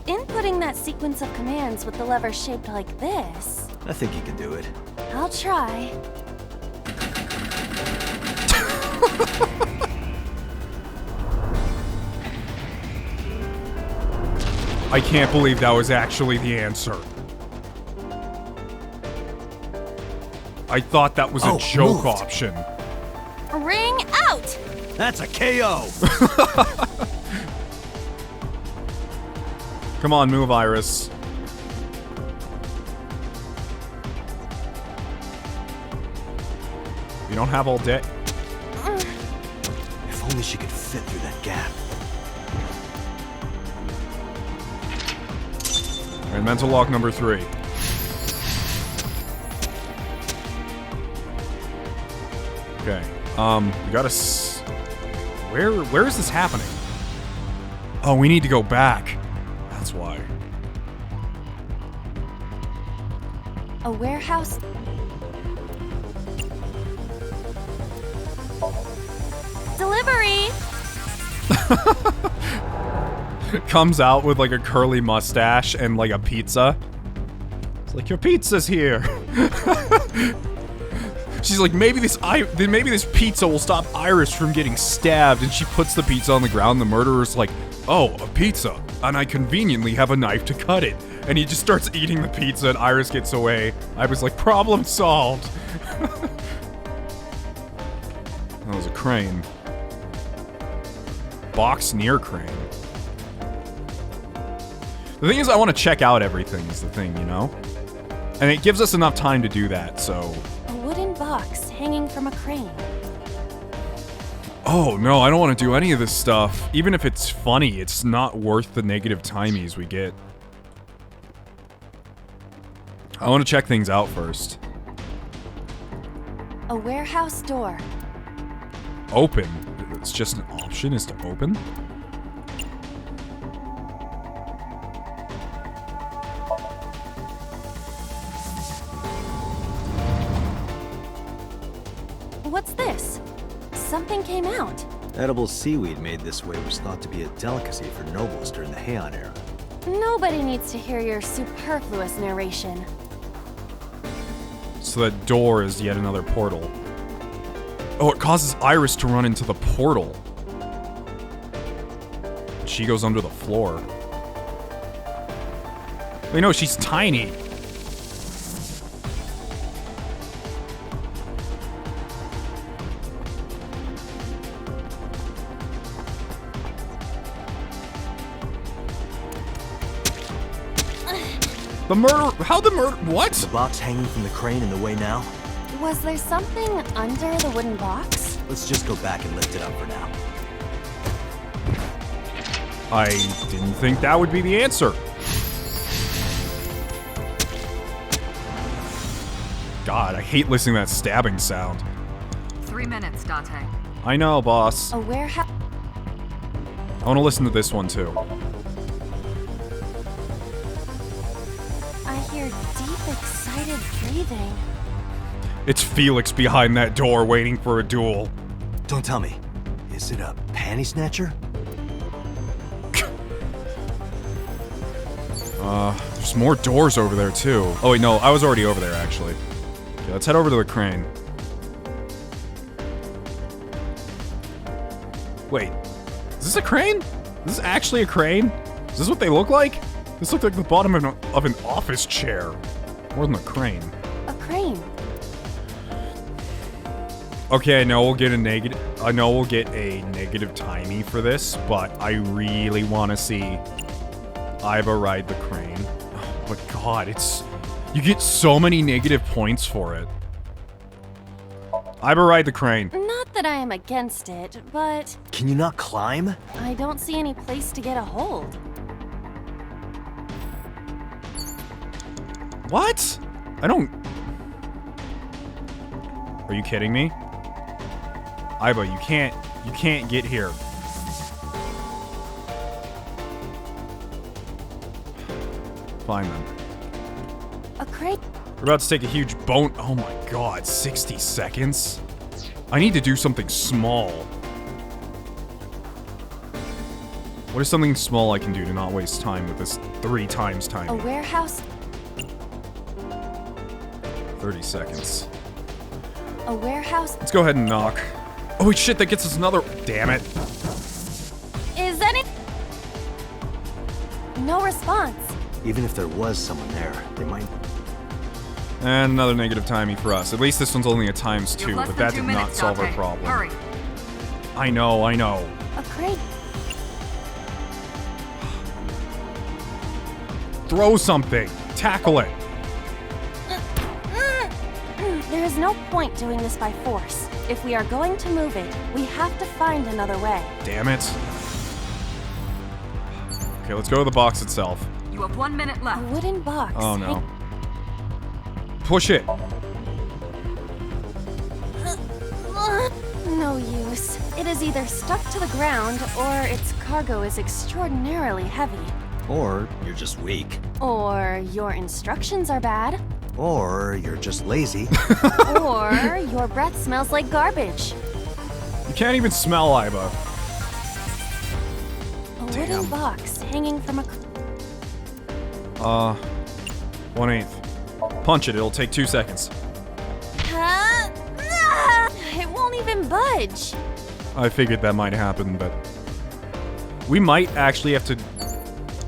Inputting that sequence of commands with the lever shaped like this. I think you can do it. I'll try. I can't believe that was actually the answer. I thought that was a joke option. Ring out! That's a KO! Come on, move, Iris. You don't have all day. If only she could fit through that gap. Alright, mental lock number 3. Okay, we gotta where is this happening? Oh, we need to go back. That's why. A warehouse? Delivery! Comes out with like a curly mustache and like a pizza. It's like, your pizza's here. She's like, maybe this pizza will stop Iris from getting stabbed, and she puts the pizza on the ground. The murderer's like, oh, a pizza, and I conveniently have a knife to cut it. And he just starts eating the pizza, and Iris gets away. I was like, problem solved. there's a crane. Box near crane. The thing is, I want to check out everything is the thing, you know? And it gives us enough time to do that, so... A wooden box hanging from a crane. Oh, no, I don't want to do any of this stuff. Even if it's funny, it's not worth the negative timies we get. I want to check things out first. A warehouse door. Open. It's just an option is to open? What's this? Something came out. Edible seaweed made this way was thought to be a delicacy for nobles during the Heian era. Nobody needs to hear your superfluous narration. So that door is yet another portal. Oh, it causes Iris to run into the portal. She goes under the floor. Wait, no, she's tiny. The murder, how the murder, what? The box hanging from the crane in the way now? Was there something under the wooden box? Let's just go back and lift it up for now. I didn't think that would be the answer. God, I hate listening to that stabbing sound. 3 minutes, Date. I know, boss. A warehouse. I want to listen to this one too. I hear deep, excited breathing. It's Felix behind that door waiting for a duel. Don't tell me. Is it a panty snatcher? There's more doors over there too. Oh wait, no, I was already over there actually. Okay, let's head over to the crane. Wait, is this a crane? Is this actually a crane? Is this what they look like? This looks like the bottom of an office chair. More than a crane. A crane. Okay, I know we'll get a negative. I know we'll get a negative timey for this, but I really want to see Iva ride the crane. Oh my god, you get so many negative points for it. Iva ride the crane. Not that I am against it, but... Can you not climb? I don't see any place to get a hold. What? I don't... Are you kidding me? Iva, you can't get here. Fine then. A crane. We're about to take a huge bone. Oh my god, 60 seconds? I need to do something small. What is something small I can do to not waste time with this 3 times time? A warehouse. 30 seconds. A warehouse. Let's go ahead and knock. Oh wait, shit, that gets us another. Damn it. Is any... No response. Even if there was someone there, they might... And another negative timing for us. At least this one's only a ×2, but that did not solve our problem. Hurry. I know. A crane. Throw something. Tackle it. There is no point doing this by force. If we are going to move it, we have to find another way. Damn it. Okay, let's go to the box itself. You have 1 minute left. A wooden box. Oh no. Push it. No use. It is either stuck to the ground, or its cargo is extraordinarily heavy. Or you're just weak. Or your instructions are bad. Or you're just lazy. Or your breath smells like garbage. You can't even smell Iva. A wooden box hanging from a... 1/8. Punch it, it'll take 2 seconds. Huh? It won't even budge. I figured that might happen, but... We might actually have to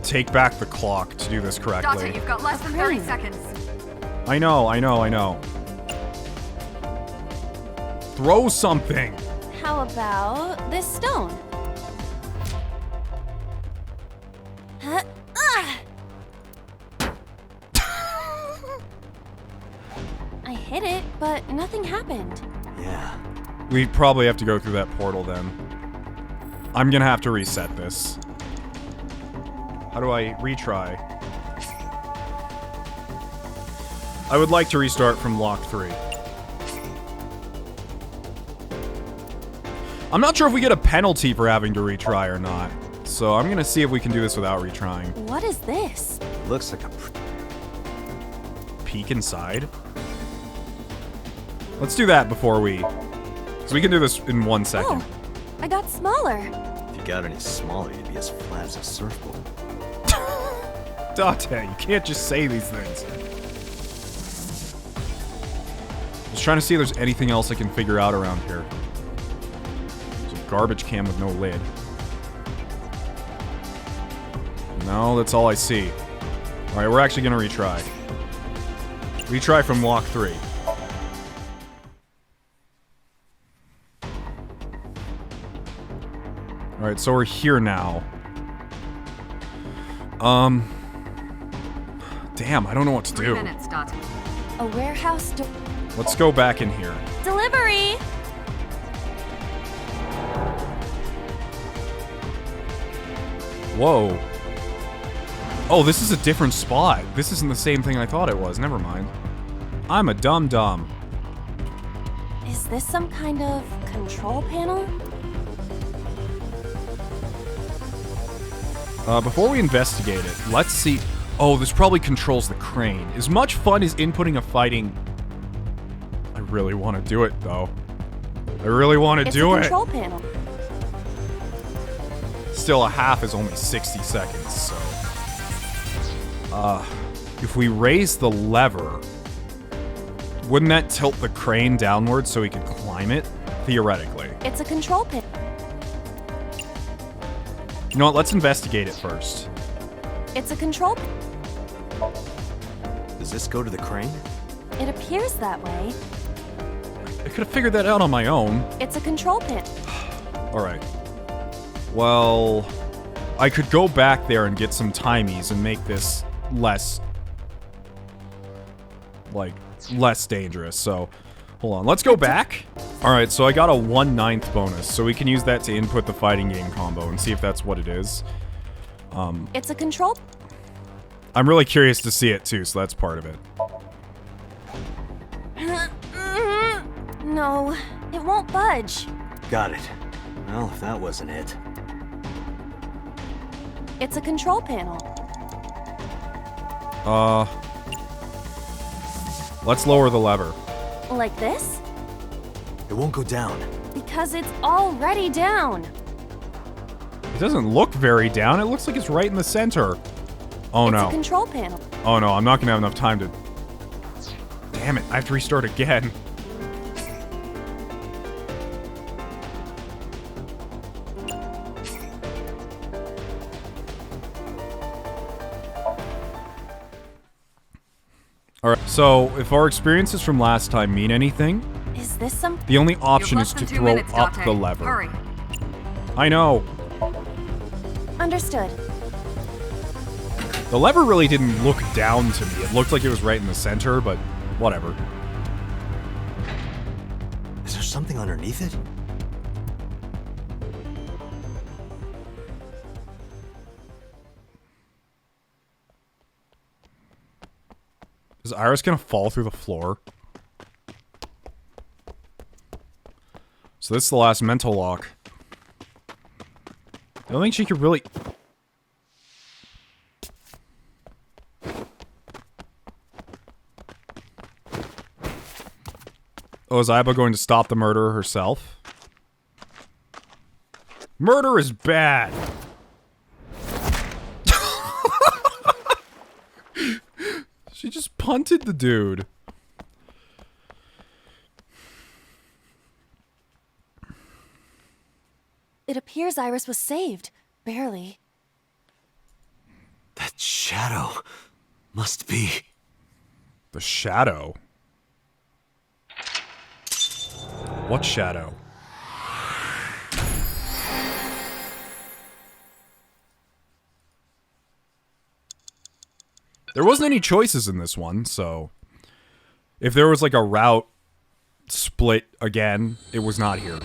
take back the clock to do this correctly. Date, you've got less than 30 seconds. I know. Throw something. How about this stone? Huh? I hit it, but nothing happened. Yeah. We probably have to go through that portal then. I'm gonna have to reset this. How do I retry? I would like to restart from lock 3. I'm not sure if we get a penalty for having to retry or not. So I'm gonna see if we can do this without retrying. What is this? Looks like a peek inside? Let's do that before we... Because we can do this in 1 second. Oh, I got smaller. If you got any smaller, you'd be as flat as a surfboard. Date, you can't just say these things. Just trying to see if there's anything else I can figure out around here. There's a garbage can with no lid. No, that's all I see. Alright, we're actually gonna retry. Retry from lock 3. Alright, so we're here now. Damn, I don't know what to do. 3 minutes, Date. A warehouse Let's go back in here. delivery. Whoa. Oh, this is a different spot. This isn't the same thing I thought it was. Never mind. I'm a dum-dum. Is this some kind of control panel? Before we investigate it, let's see... Oh, this probably controls the crane. As much fun as inputting a fighting... I really want to do it, though. I really want to do it. It's a control panel. Still, a half is only 60 seconds, so... if we raise the lever... Wouldn't that tilt the crane downward so we could climb it? Theoretically. It's a control panel. You know what, let's investigate it first. It's a control. Does this go to the crane? It appears that way. I could have figured that out on my own. It's a control panel. Alright. Well... I could go back there and get some timies and make this less... like, less dangerous, so... Hold on, let's go back. Alright, so I got a 1/9 bonus, so we can use that to input the fighting game combo and see if that's what it is. It's a control. I'm really curious to see it too, so that's part of it. No, it won't budge. Got it. Well, if that wasn't it. It's a control panel. Let's lower the lever. Like this? It won't go down. Because it's already down. It doesn't look very down. It looks like it's right in the center. Oh no. It's a control panel. Oh no, I'm not gonna have enough time to... Damn it, I have to restart again. Alright, so if our experiences from last time mean anything, is this some... the only option is to throw up the lever. Hurry. I know. Understood. The lever really didn't look down to me. It looked like it was right in the center, but whatever. Is there something underneath it? Is Iris gonna fall through the floor? So this is the last mental lock. I don't think she could really... Oh, is Aiba going to stop the murderer herself? Murder is bad! She just punted the dude. It appears Iris was saved. Barely. That shadow must be... The shadow? What shadow? There wasn't any choices in this one, so if there was like a route split again, it was not here.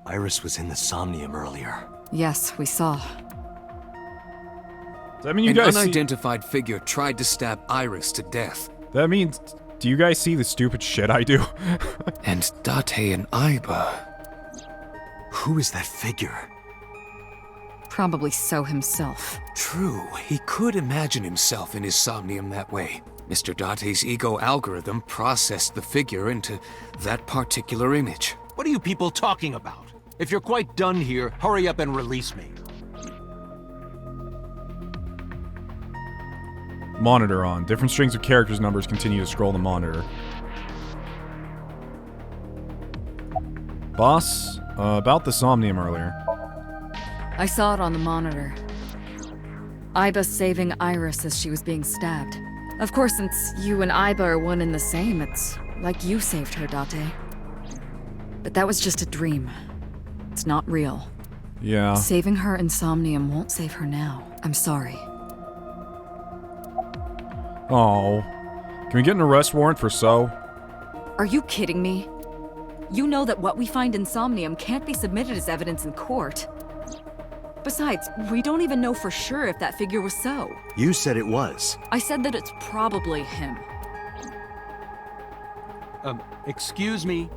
Iris was in the Somnium earlier. Yes, we saw. Does that mean you An guys unidentified figure tried to stab Iris to death. That means, do you guys see the stupid shit I do? And Date and Aiba. Who is that figure? Probably So himself. True, he could imagine himself in his Somnium that way. Mr. Date's ego algorithm processed the figure into that particular image. What are you people talking about? If you're quite done here, hurry up and release me. Monitor on. Different strings of characters' numbers continue to scroll the monitor. Boss, about the Somnium earlier. I saw it on the monitor. Aiba saving Iris as she was being stabbed. Of course, since you and Aiba are one and the same, it's like you saved her, Date. But that was just a dream. It's not real. Yeah. Saving her in Somnium won't save her now. I'm sorry. Oh. Can we get an arrest warrant for So? Are you kidding me? You know that what we find in Somnium can't be submitted as evidence in court. Besides, we don't even know for sure if that figure was So. You said it was. I said that it's probably him. Excuse me?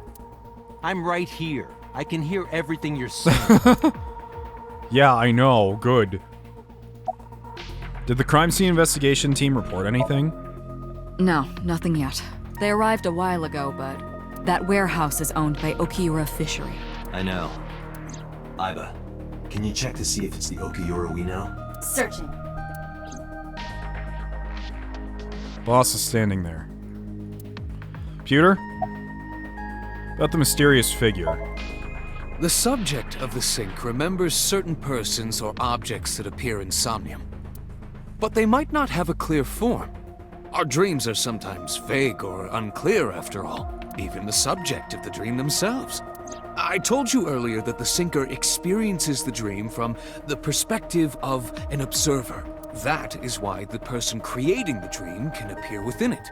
I'm right here. I can hear everything you're saying. Yeah, I know. Good. Did the crime scene investigation team report anything? No, nothing yet. They arrived a while ago, but that warehouse is owned by Okiura Fishery. I know. Aiba, can you check to see if it's the Okiura we know? Searching. Boss is standing there. Computer? About the mysterious figure. The subject of the sync remembers certain persons or objects that appear in Somnium. But they might not have a clear form. Our dreams are sometimes vague or unclear, after all. Even the subject of the dream themselves. I told you earlier that the syncer experiences the dream from the perspective of an observer. That is why the person creating the dream can appear within it.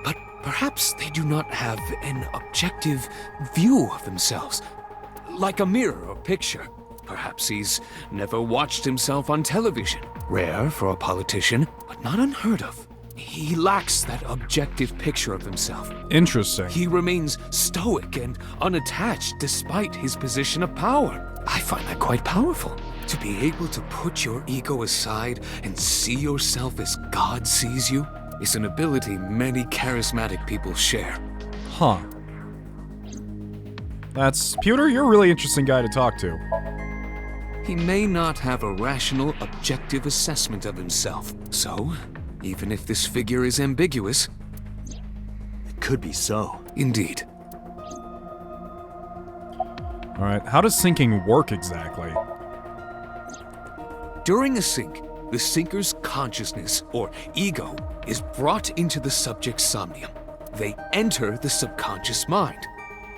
But perhaps they do not have an objective view of themselves, like a mirror or picture. Perhaps he's never watched himself on television. Rare for a politician, but not unheard of. He lacks that objective picture of himself. Interesting. He remains stoic and unattached despite his position of power. I find that quite powerful. To be able to put your ego aside and see yourself as God sees you is an ability many charismatic people share. Huh. That's... Pewter, you're a really interesting guy to talk to. He may not have a rational, objective assessment of himself. So, even if this figure is ambiguous... It could be So. Indeed. Alright, how does syncing work exactly? During a sync, the syncer's consciousness, or ego, is brought into the subject's somnium. They enter the subconscious mind.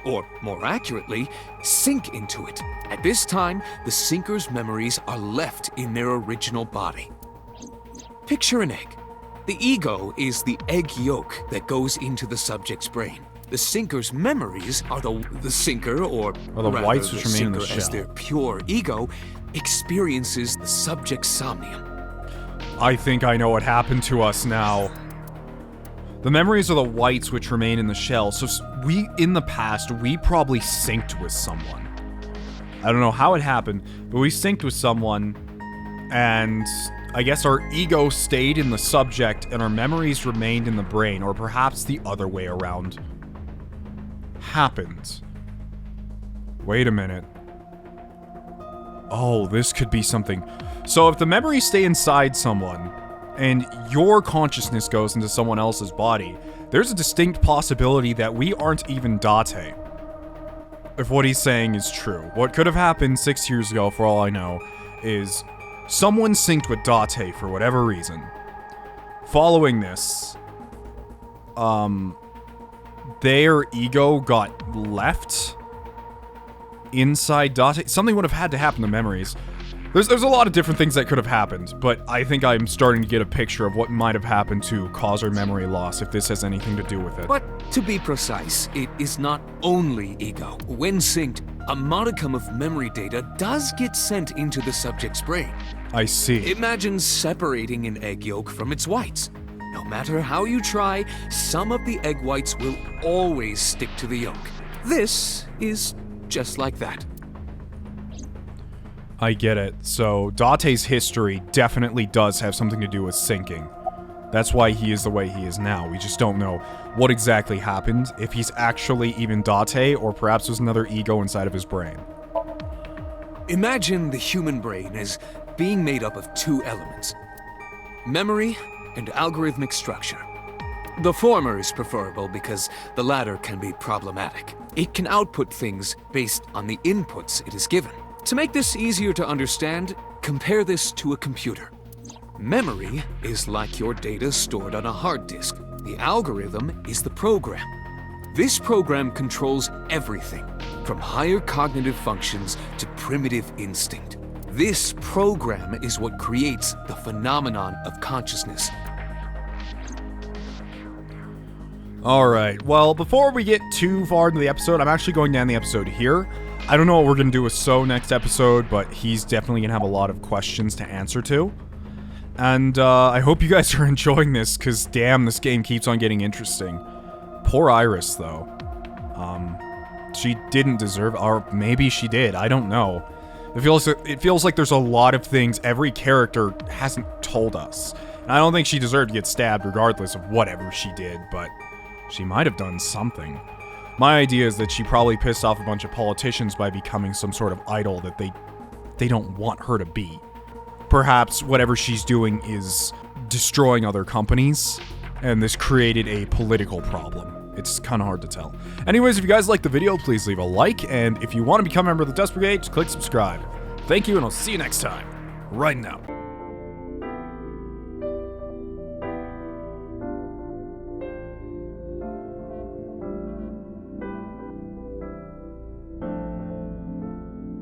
Or, more accurately, sink into it. At this time, the syncer's memories are left in their original body. Picture an egg. The ego is the egg yolk that goes into the subject's brain. The syncer's memories are the syncer, or the rather, whites which remain in the syncer as shell. their pure ego, experiences the subject's somnium. I think I know what happened to us now. The memories are the whites which remain in the shell, so we, in the past, we probably synced with someone. I don't know how it happened, but we synced with someone, and I guess our ego stayed in the subject and our memories remained in the brain, or perhaps the other way around happened. Wait a minute. Oh, this could be something. So if the memories stay inside someone, and your consciousness goes into someone else's body, there's a distinct possibility that we aren't even Date. if what he's saying is true. What could have happened 6 years ago, for all I know, is someone synced with Date for whatever reason. Following this, their ego got left inside Date. Something would have had to happen to memories. There's a lot of different things that could have happened, but I think I'm starting to get a picture of what might have happened to cause her memory loss, if this has anything to do with it. But to be precise, it is not only ego. When synced, a modicum of memory data does get sent into the subject's brain. I see. Imagine separating an egg yolk from its whites. No matter how you try, some of the egg whites will always stick to the yolk. This is just like that. I get it. So, Date's history definitely does have something to do with syncing. That's why he is the way he is now. We just don't know what exactly happened, if he's actually even Date, or perhaps there's another ego inside of his brain. Imagine the human brain as being made up of two elements: memory and algorithmic structure. The former is preferable because the latter can be problematic. It can output things based on the inputs it is given. To make this easier to understand, compare this to a computer. Memory is like your data stored on a hard disk. The algorithm is the program. This program controls everything, from higher cognitive functions to primitive instinct. This program is what creates the phenomenon of consciousness. Alright, well, before we get too far into the episode, I'm actually going down the episode here. I don't know what we're going to do with So next episode, but he's definitely going to have a lot of questions to answer to. And I hope you guys are enjoying this, because damn, this game keeps on getting interesting. Poor Iris, though. She didn't deserve, or maybe she did, I don't know. It feels like there's a lot of things every character hasn't told us. And I don't think she deserved to get stabbed regardless of whatever she did, but she might have done something. My idea is that she probably pissed off a bunch of politicians by becoming some sort of idol that they don't want her to be. Perhaps whatever she's doing is destroying other companies, and this created a political problem. It's kind of hard to tell. Anyways, if you guys liked the video, please leave a like, and if you want to become a member of the Dust Brigade, just click subscribe. Thank you, and I'll see you next time. Raiden out.